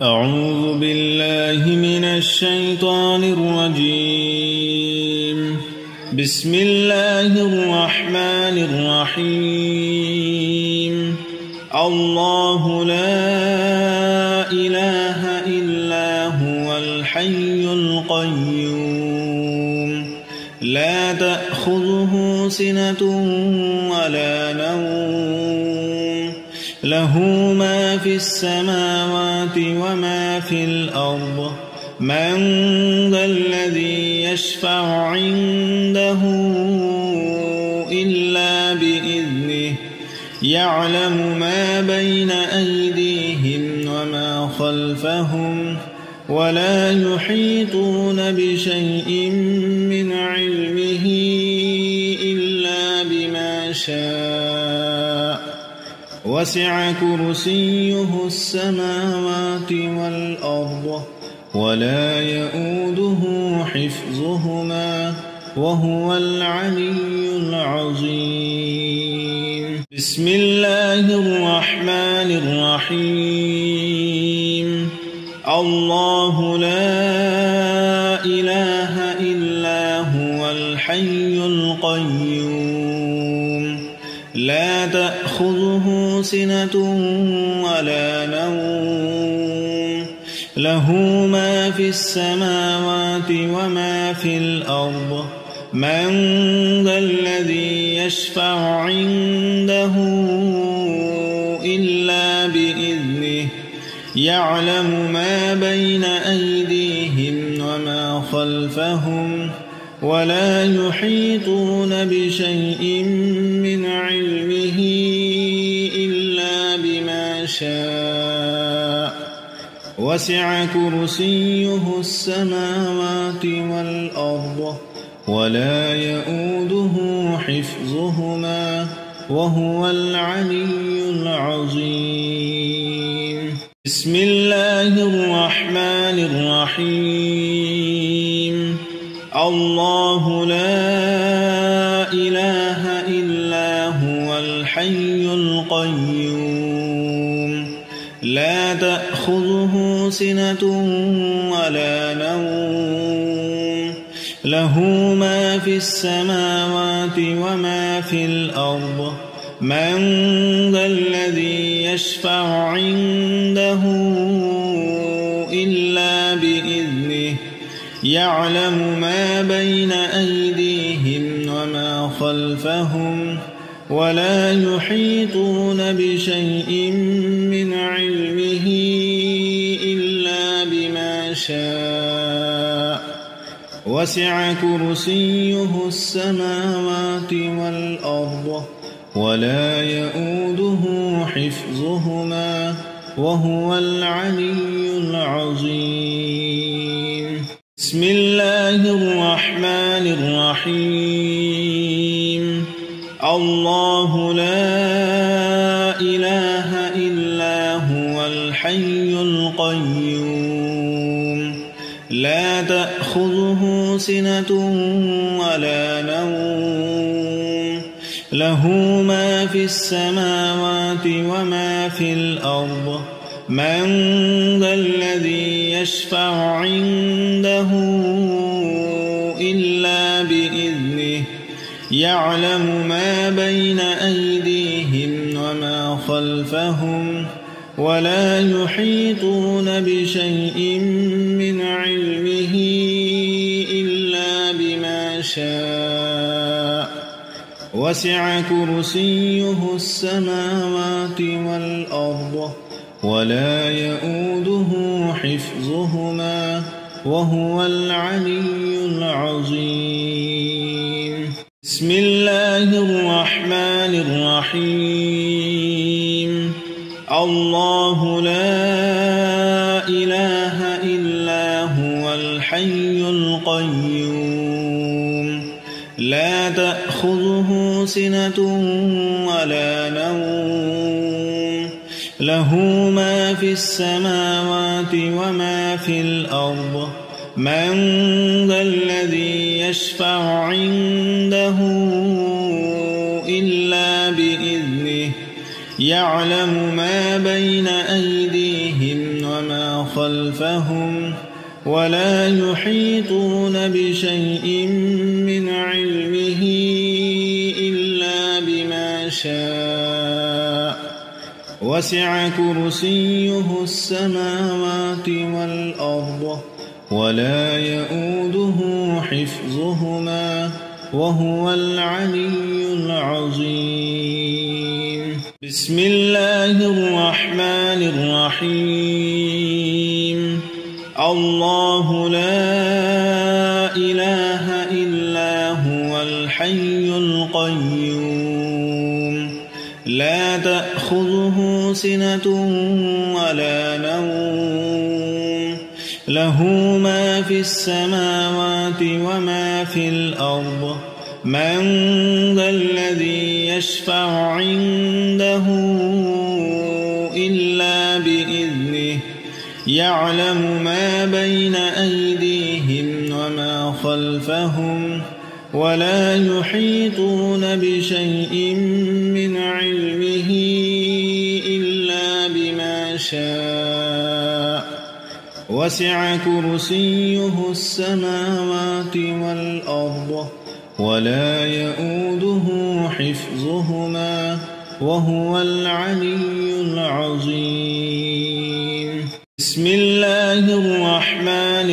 أعوذ بالله من الشيطان الرجيم. بسم الله الرحمن الرحيم. الله لا إله إلا هو الحي القيوم لا تأخذه سنة ولا نوم له ما في السماوات وما في الأرض من ذا الذي يشفع عنده إلا بإذنه يعلم ما بين أيديهم وما خلفهم ولا يحيطون بشيء من علمه إلا بما شاء وسع كرسيه السماوات والأرض ولا يؤوده حفظهما وهو العلي العظيم. بسم الله الرحمن الرحيم. الله لا إله إلا هو الحي القيوم لا تأخذه سنة ولا نوم له ما في السماوات وما في الأرض من ذا الذي يشفع عنده إلا بإذنه يعلم ما بين أيديهم وما خلفهم ولا يحيطون بشيء من علمه إلا بما شاء وسع كرسيه السماوات والأرض ولا يؤوده حفظهما وهو العلي العظيم. بسم الله الرحمن الرحيم. الله لا إله إلا هو الحي القيوم لا تأخذه سنة ولا نوم له ما في السماوات وما في الأرض من ذا الذي يشفع عنده إلا بإذنه يعلم ما بين أيديهم وما خلفهم ولا يحيطون بشيء من علمه إلا بما شاء وسع كرسيه السماوات والأرض ولا يؤوده حفظهما وهو العلي العظيم. بسم الله الرحمن الرحيم. الله لا إله إلا هو الحي القيوم لا تأخذه سنة ولا نوم له ما في السماوات وما في الأرض من ذا الذي يشفع عنده إلا بإذنه يعلم ما بين أيديهم وما خلفهم ولا يحيطون بشيء من علمه إلا بما شاء وسع كرسيه السماوات والأرض ولا يؤوده حفظهما وهو العلي العظيم. بسم الله الرحمن الرحيم. الله لا إله إلا هو الحي القيوم لا تأخذه سنة ولا نوم له ما في السماوات وما في الأرض من ذا الذي يشفع عنده إلا بإذنه يعلم ما بين أيديهم وما وما خلفهم ولا يحيطون بشيء من علمه إلا بما شاء وسع كرسيه السماوات والأرض ولا يؤوده حفظهما وهو العلي العظيم. بسم الله الرحمن الرحيم. الله لا إله إلا هو الحي القيوم لا تأخذه سنة ولا نوم له ما في السماوات وما في الأرض من ذا الذي يشفع عنده إلا بإذنه يعلم ما بين أيديهم وما خلفهم ولا يحيطون بشيء من علمه إلا بما شاء وسع كرسيه السماوات والأرض ولا يؤوده حفظهما وهو العلي العظيم. بسم الله الرحمن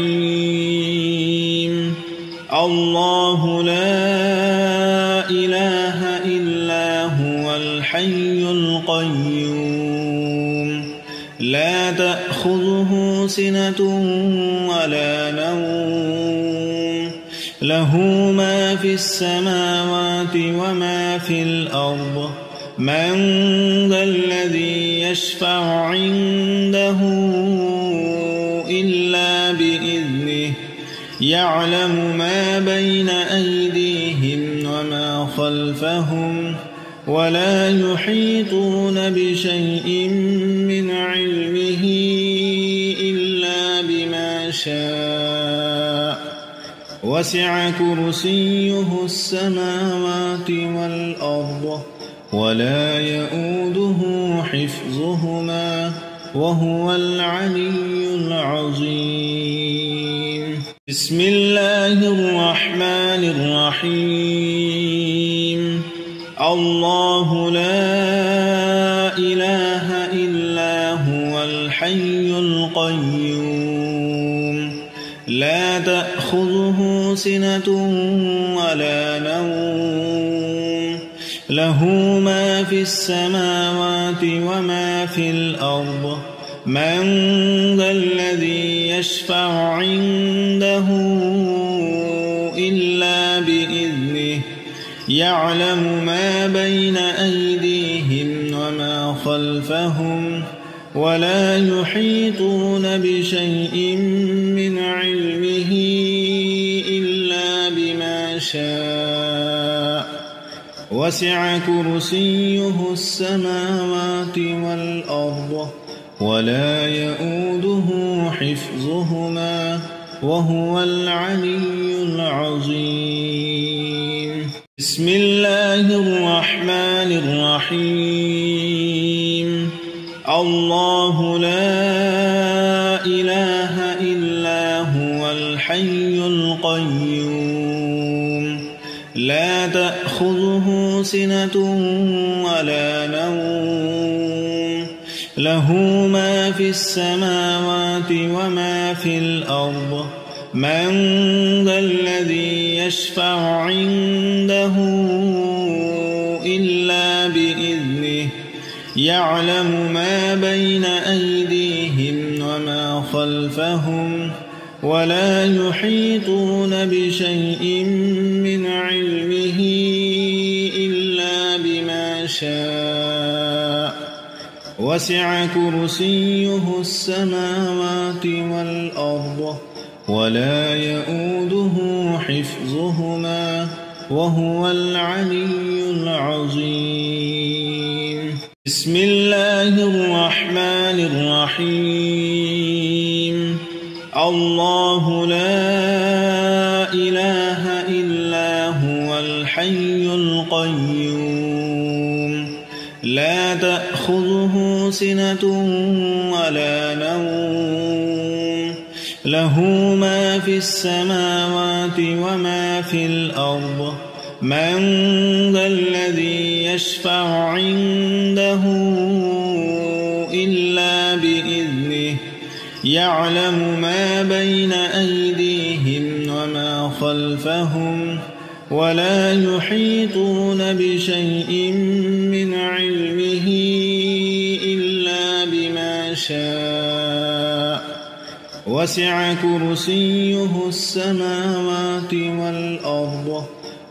الرحيم. الله لا إله إلا هو الحي القيوم لا تأخذه سنة ولا نوم له ما في السماوات وما في الأرض من ذا الذي يشفع عنده إلا بإذنه يعلم ما بين أيديهم وما خلفهم ولا يحيطون بشيء من علمه إلا بما شاء وسع كرسيه السماوات والأرض ولا يؤوده حفظهما وهو العلي العظيم. بسم الله الرحمن الرحيم. الله لا إله إلا هو الحي القيوم لا تأخذه سنة ولا نوم له ما في السماوات وما في الأرض من ذا الذي يشفع عنده إلا بإذنه يعلم ما بين أيديهم وما خلفهم ولا يحيطون بشيء من علمه إلا بما شاء وسع كرسيه السماوات والأرض ولا يؤوده حفظهما وهو العلي العظيم. بسم الله الرحمن الرحيم. الله لا إله إلا هو الحي القيوم لا تأخذه سنة ولا نوم له ما في السماوات وما في الأرض من ذا الذي يشفع عنده إلا بإذنه يعلم ما بين أيديهم وما خلفهم ولا يحيطون بشيء من علمه إلا بما شاء وسع كرسيه السماوات والأرض ولا يؤوده حفظهما وهو العلي العظيم. بسم الله الرحمن الرحيم. الله لا إله إلا هو الحي القيوم لا تأخذه سنة ولا نوم له ما في السماوات وما في الأرض من ذا الذي يشفع عنده إلا بإذنه يعلم ما بين أيديهم وما خلفهم ولا يحيطون بشيء من علمه إلا بما شاء وسع كرسيه السماوات والأرض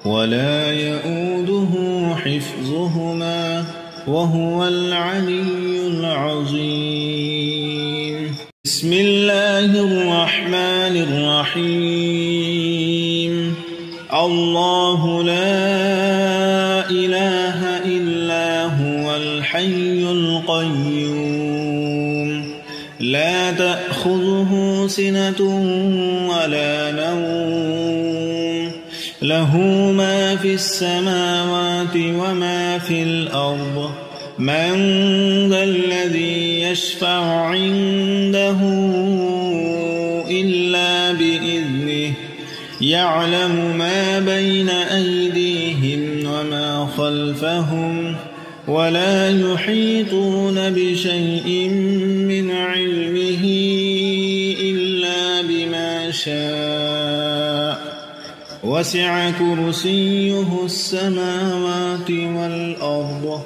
ولا يؤوده حفظهما وهو العلي العظيم. بسم الله الرحمن الرحيم. الله لا إله إلا هو الحي القيوم لا تأخذه سنة ولا نوم له ما في السماوات وما في الأرض من ذا الذي يشفع عنده إلا بإذنه يعلم ما بين أيديهم وما خلفهم ولا يحيطون بشيء من علمه إلا بما شاء وسع كرسيه السماوات والأرض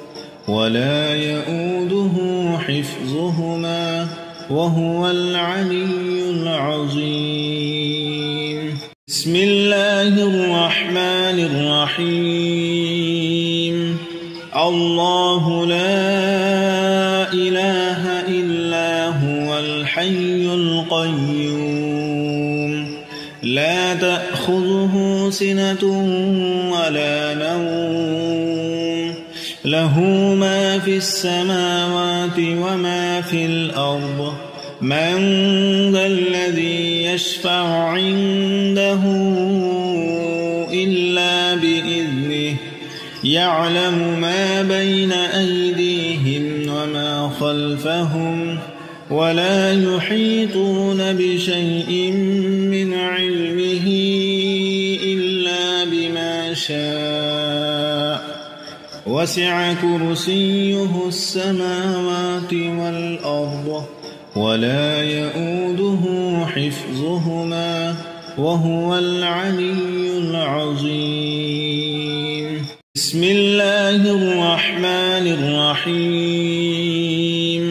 ولا يؤوده حفظهما وهو العلي العظيم. بسم الله الرحمن الرحيم. الله لا إله إلا هو الحي القيوم لا تأخذه سنة ولا نوم له ما في السماوات وما في الأرض من ذا الذي يشفع عنده إلا بإذنه يعلم ما بين أيديهم وما خلفهم ولا يحيطون بشيء من علمه إلا بما شاء وسع كرسيه السماوات والأرض ولا يؤوده حفظهما وهو العلي العظيم. بسم الله الرحمن الرحيم.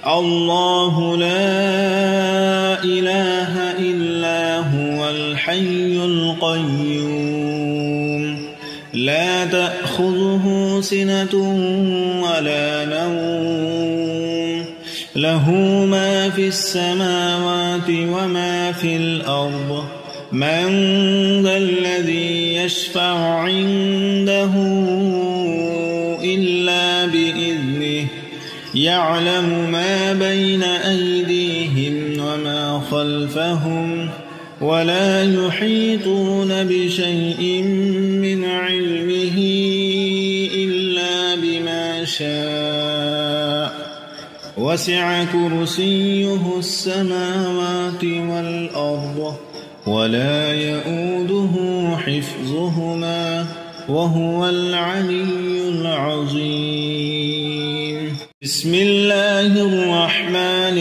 الله لا إله إلا هو الحي القيوم لا تأخذه سنة ولا نوم له ما في السماوات وما في الأرض من ذا الذي يشفع عنده إلا بإذنه يعلم ما بين أيديهم وما خلفهم ولا يحيطون بشيء من علمه إلا بما شاء وسع كرسيه السماوات والأرض ولا يؤوده حفظهما وهو العلي العظيم. بسم الله الرحمن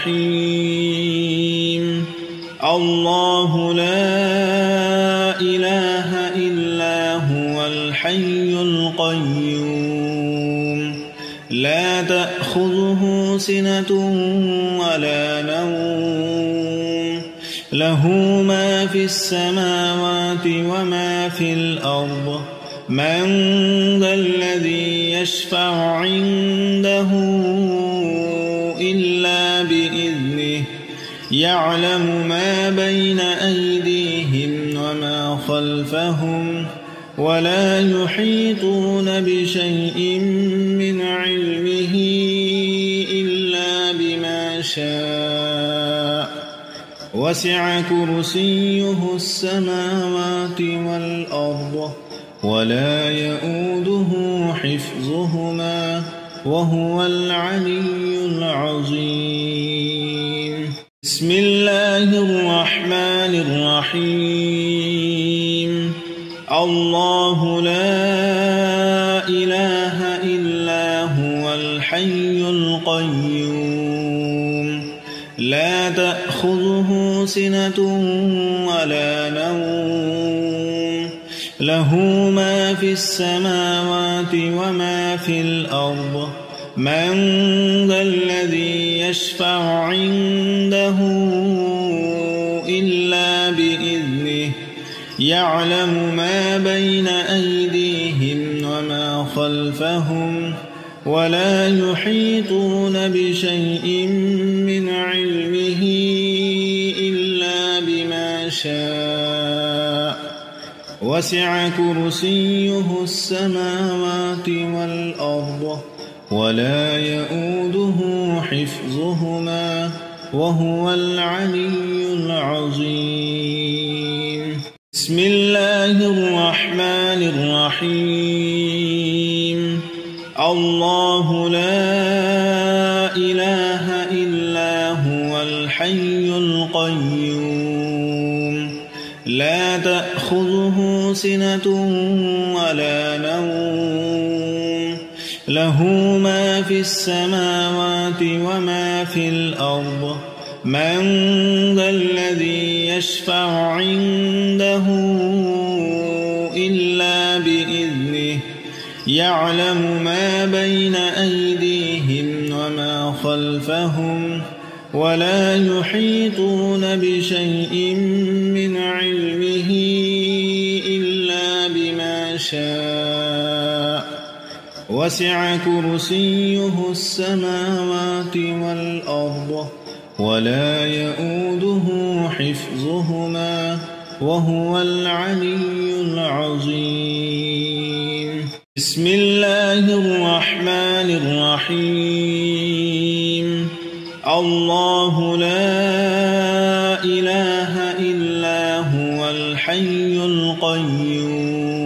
الرحيم. الله لا إله إلا هو الحي القيوم لا تأخذه سنة ولا نوم له ما في السماوات وما في الأرض من ذا الذي يشفع عنده إلا بإذنه يعلم ما بين أيديهم وما خلفهم ولا يحيطون بشيء من علمه إلا بما شاء وسع كرسيه السماوات والأرض ولا يؤوده حفظهما وهو العلي العظيم. بسم الله الرحمن الرحيم الله لا إله إلا هو الحي القيوم لا تأخذه سنة ولا نوم له ما في السماوات وما في الأرض من ذا الذي يشفع عنده إلا بإذنه يعلم ما بين أيديهم وما خلفهم ولا يحيطون بشيء من علمه إلا بما شاء وسع كرسيه السماوات والأرض ولا يؤوده حفظهما وهو العلي العظيم بسم الله الرحمن الرحيم الله لا إله إلا هو الحي القيوم لا تأخذه سنة ولا نوم له ما في السماوات وما في الأرض من ذا الذي يشفع عنده إلا بإذنه يعلم ما بين أيديهم وما خلفهم ولا يحيطون بشيء من علمه إلا بما شاء وسع كرسيه السماوات والأرض ولا يؤوده حفظهما وهو العلي العظيم بسم الله الرحمن الرحيم الله لا إله إلا هو الحي القيوم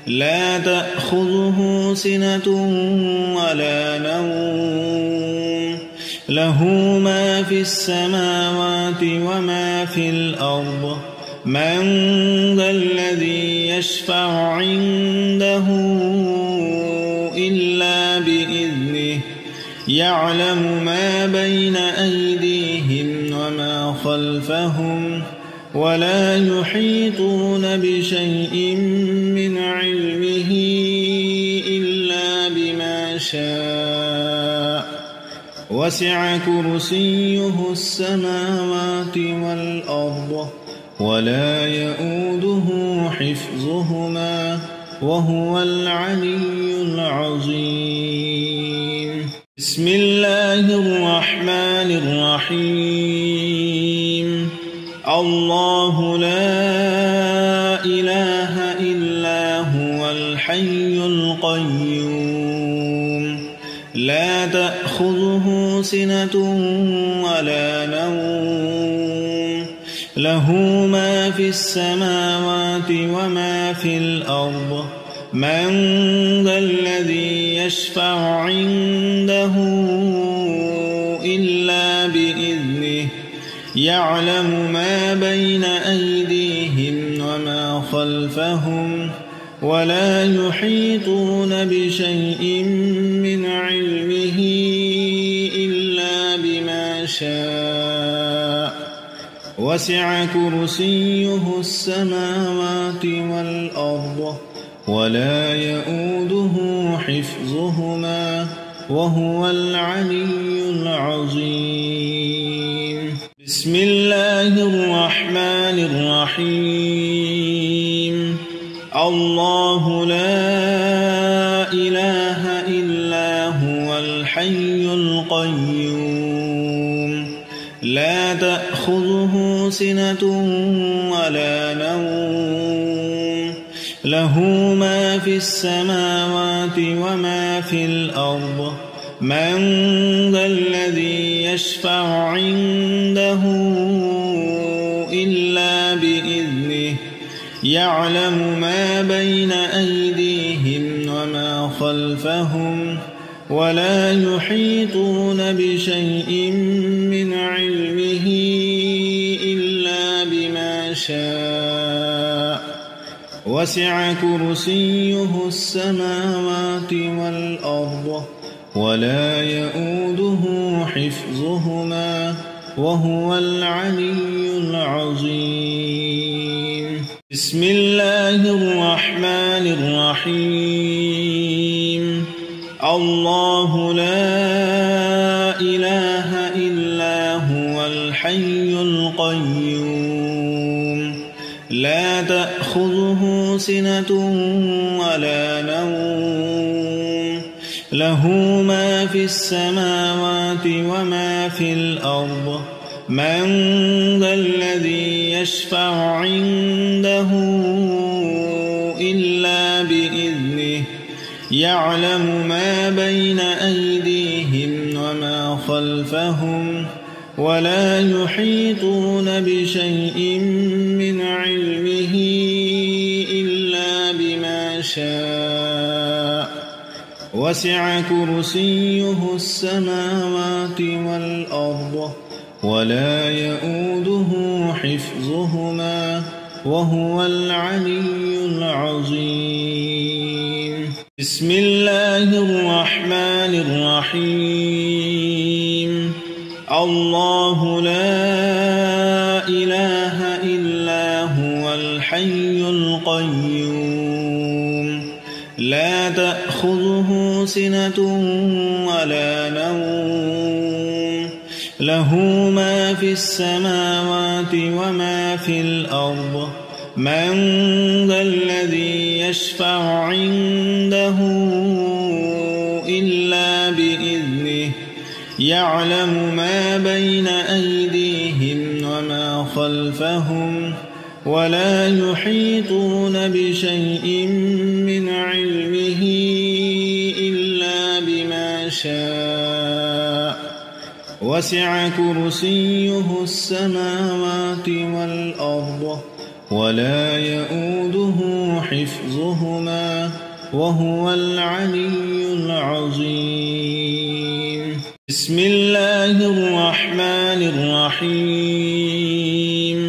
لا تأخذه سنة ولا نوم له ما في السماوات وما في الأرض من ذا الذي يشفع عنده إلا بإذنه يعلم ما بين أيديهم وما خلفهم ولا يحيطون بشيء من علمه إلا بما شاء وسع كرسيه السماوات والأرض ولا يؤوده حفظهما وهو العلي العظيم بسم الله الرحمن الرحيم الله لا إله إلا هو الحي القيوم لا تأخذه سنة ولا نوم له ما في السماوات وما في الأرض من ذا الذي يشفع عنده إلا بإذنه يعلم ما بين أيديهم وما خلفهم ولا يحيطون بشيء من علمه إلا بما شاء وسع كرسيه السماوات والأرض ولا يؤوده حفظهما وهو العلي العظيم بسم الله الرحمن الرحيم الله لا إله إلا هو الحي القيوم لا تأخذه سنة ولا نوم له ما في السماوات وما في الأرض من ذا الذي يشفع عنده إلا بإذنه يعلم ما بين أيديهم وما خلفهم ولا يحيطون بشيء من علمه وسع كرسيه السماوات والأرض ولا يؤوده حفظهما وهو العلي العظيم. بسم الله الرحمن الرحيم. الله لا إله إلا هو الحي القيوم لا تأخذه سنة ولا نوم له ما في السماوات وما في الأرض من ذا الذي يشفع عنده إلا بإذنه يعلم ما بين أيديهم وما خلفهم ولا يحيطون بشيء من علمه إلا بما شاء وسع كرسيه السماوات والأرض ولا يؤوده حفظهما وهو العلي العظيم. بسم الله الرحمن الرحيم. الله لا إله إلا هو الحي القيوم لا تأخذه سنة ولا نوم له ما في السماوات وما في الأرض من ذا الذي يشفع عنده إلا بإذنه يعلم ما بين أيديهم وما خلفهم ولا يحيطون بشيء من علمه إلا بما شاء وسع كرسيه السماوات والأرض ولا يؤوده حفظهما وهو العلي العظيم. بسم الله الرحمن الرحيم.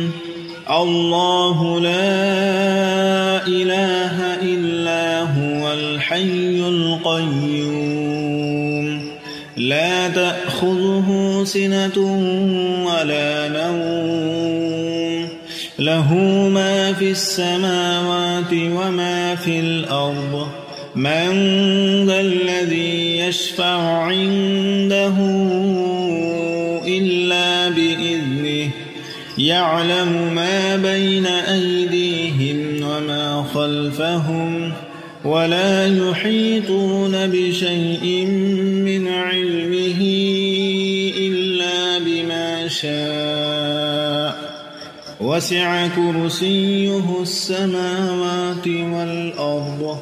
الله لا إله إلا هو الحي القيوم لا تأخذه سنة ولا نوم له ما في السماوات وما في الأرض من ذا الذي يشفع عنده إلا بإذنه يعلم ما بين أيديهم وما خلفهم ولا يحيطون بشيء من علمه إلا بما شاء وسع كرسيه السماوات والأرض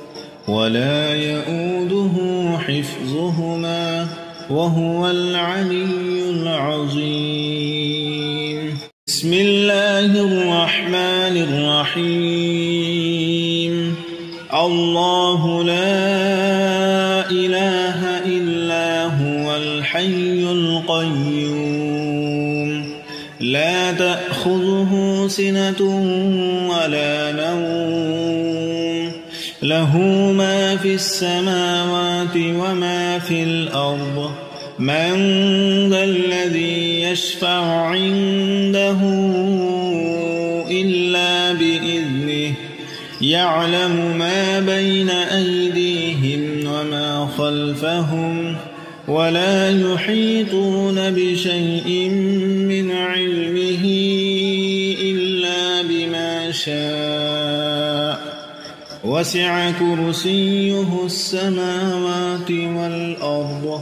ولا يؤوده حفظهما وهو العلي العظيم. بسم الله الرحمن الرحيم. الله لا إله إلا هو الحي القيوم لا تأخذه سنة ولا نوم له ما في السماوات وما في الأرض من ذا الذي يشفع عنده إلا بإذنه يعلم ما بين أيديهم وما خلفهم ولا يحيطون بشيء من علمه إلا بما شاء وسع كرسيه السماوات والأرض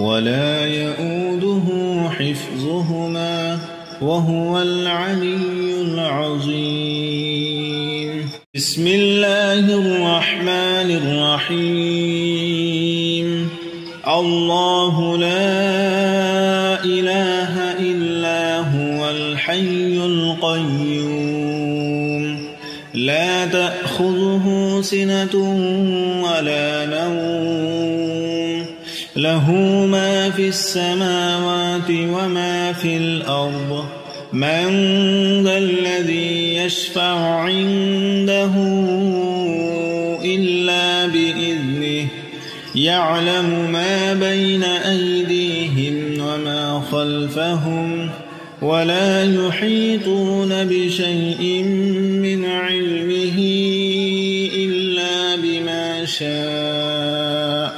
ولا يؤوده حفظهما وهو العلي العظيم. بسم الله الرحمن الرحيم. الله لا إله إلا هو الحي القيوم لا تأخذه سنة ولا نوم له ما في السماوات وما في الأرض من ذا الذي يشفع عنده إلا بإذنه يعلم ما بين أيديهم وما خلفهم ولا يحيطون بشيء من علمه إلا بما شاء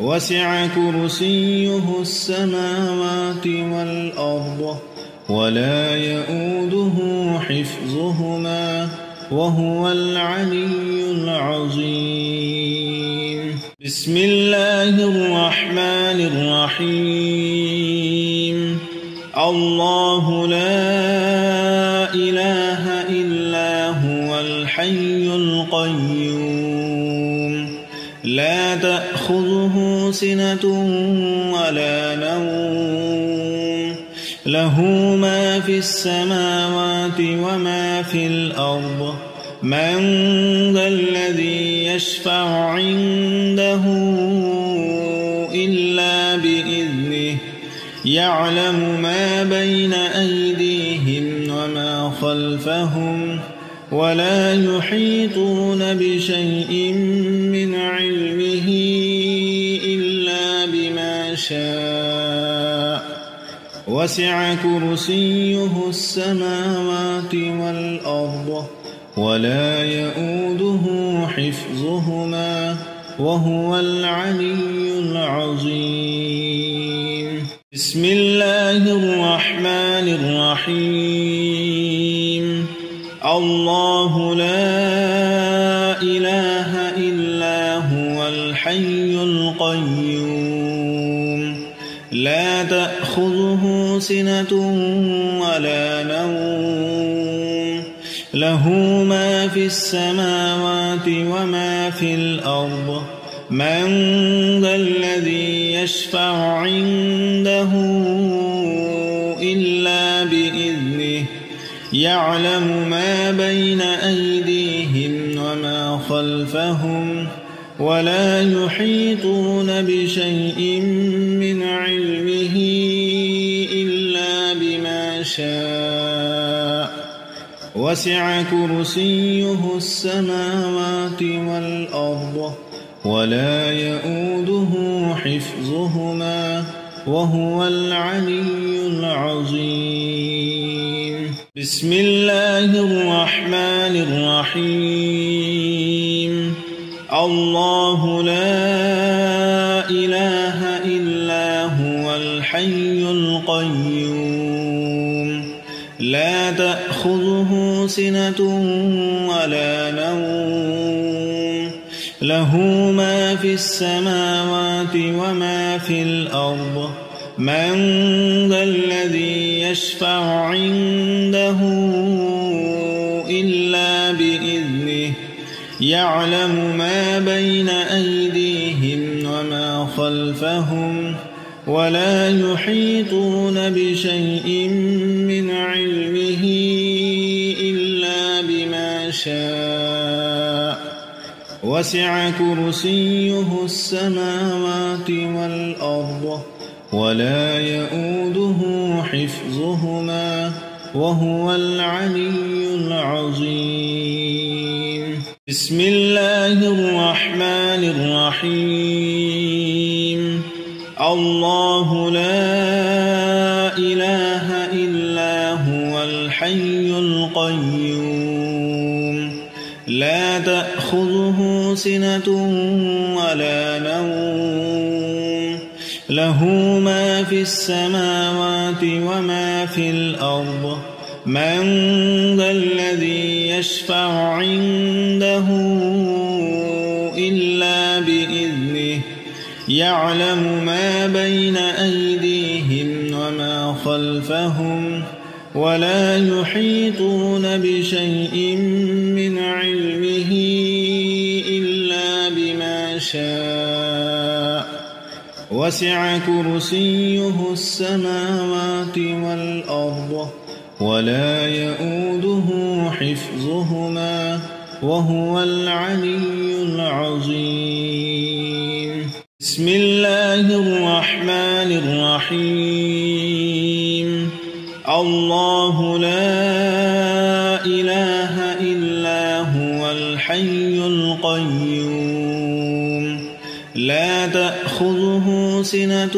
وسع كرسيه السماوات والأرض ولا يؤوده حفظهما وهو العلي العظيم. بسم الله الرحمن الرحيم. الله لا إله إلا هو الحي القيوم لا تأخذه سنة ولا نوم له ما في السماوات وما في الأرض من ذا الذي يشفع عنده إلا بإذنه يعلم ما بين أيديهم وما خلفهم ولا يحيطون بشيء من علمه إلا بما شاء وسع كرسيه السماوات والأرض ولا يؤوده حفظهما وهو العلي العظيم. بسم الله الرحمن الرحيم. الله لا إله إلا هو الحي القيوم لا تأخذه سنة ولا نوم له ما في السماوات وما في الأرض من ذا الذي يشفع عنده إلا بإذنه يعلم ما بين أيديهم وما خلفهم ولا يحيطون بشيء من علمه إلا بما شاء وسع كرسيه السماوات والأرض ولا يؤوده حفظهما وهو العلي العظيم. بسم الله الرحمن الرحيم. الله لا إله إلا هو الحي القيوم لا تأخذه سنة ولا نوم له ما في السماوات وما في الأرض من ذا الذي يشفع عنده إلا بإذنه يعلم ما بين أيديهم وما خلفهم ولا يحيطون بشيء من علمه إلا بما شاء وسع كرسيه السماوات والأرض ولا يؤوده حفظهما وهو العلي العظيم. بسم الله الرحمن الرحيم. الله لا إله إلا هو الحي القيوم لا تأخذه سنة ولا نوم له ما في السماوات وما في الأرض من ذا الذي يشفع عنده إلا بإذنه يعلم ما بين أيديهم وما خلفهم ولا يحيطون بشيء من علمه إلا بما شاء وسع كرسيه السماوات والأرض ولا يؤوده حفظهما وهو العلي العظيم. بسم الله الرحمن الرحيم. الله لا إله إلا هو الحي القيوم لا تأخذه سنة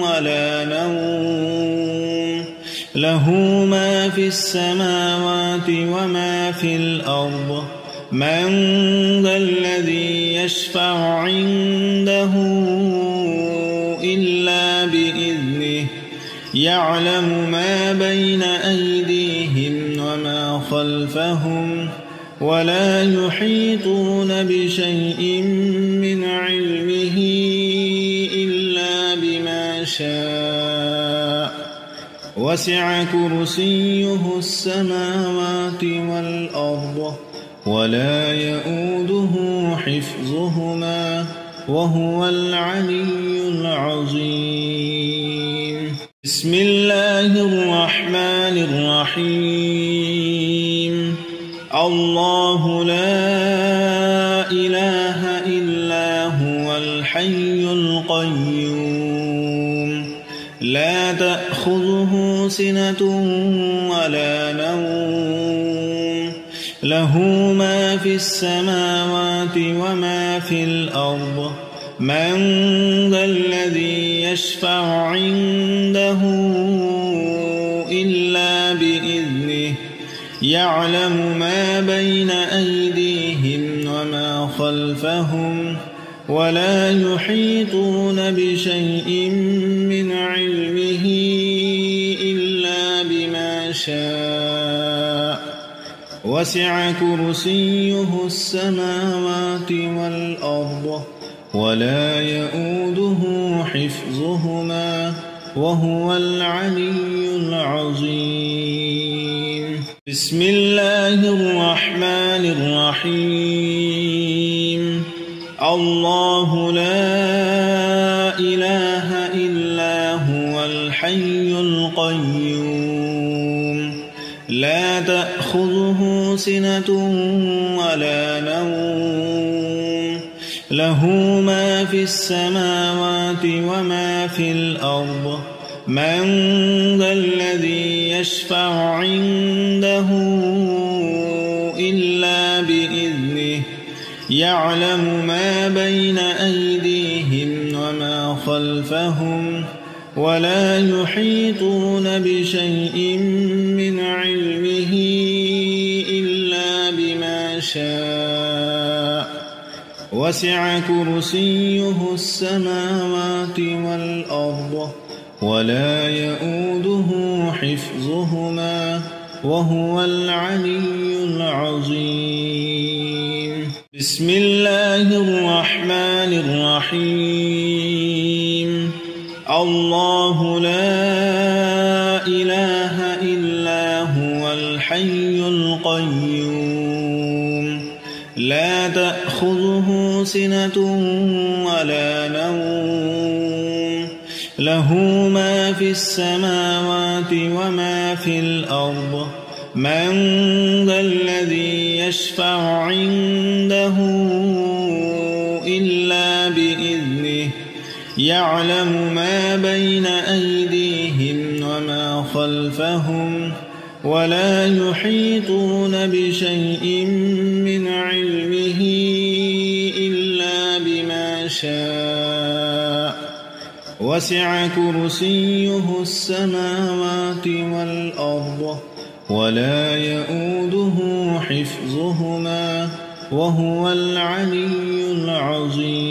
ولا نوم له ما في السماوات وما في الأرض من ذا الذي يشفع عنده إلا بإذنه يعلم ما بين أيديهم وما خلفهم ولا يحيطون بشيء من علمه إلا بما شاء وسع كرسيه السماوات والأرض ولا يؤوده حفظهما وهو العلي العظيم بسم الله الرحمن الرحيم الله لا إله إلا هو الحي القيوم لا تأخذه سنة ولا نوم له ما في السماوات وما في الأرض من ذا الذي يشفع عنده إلا بإذنه يعلم ما بين أيديهم وما خلفهم ولا يحيطون بشيء من علمه إلا بما شاء وسع كرسيه السماوات والأرض ولا يؤوده حفظهما وهو العلي العظيم بسم الله الرحمن الرحيم الله لا إله إلا هو الحي القيوم لا تأخذه سنة ولا نوم له ما في السماوات وما في الأرض من ذا الذي يشفع عنده إلا بإذنه يعلم ما بين أيديهم وما خلفهم ولا يحيطون بشيء من علمه إلا بما شاء وسع كرسيه السماوات والأرض ولا يؤوده حفظهما وهو العلي العظيم بسم الله الرحمن الرحيم الله لا إله إلا هو الحي القيوم لا تأخذه سنة ولا نوم له ما في السماوات وما في الأرض من ذا الذي يشفع عنده إلا بإذنه يعلم ما بين أيديهم وما خلفهم ولا يحيطون بشيء من علمه إلا بما شاء وسع كرسيه السماوات والأرض ولا يؤوده حفظهما وهو العلي العظيم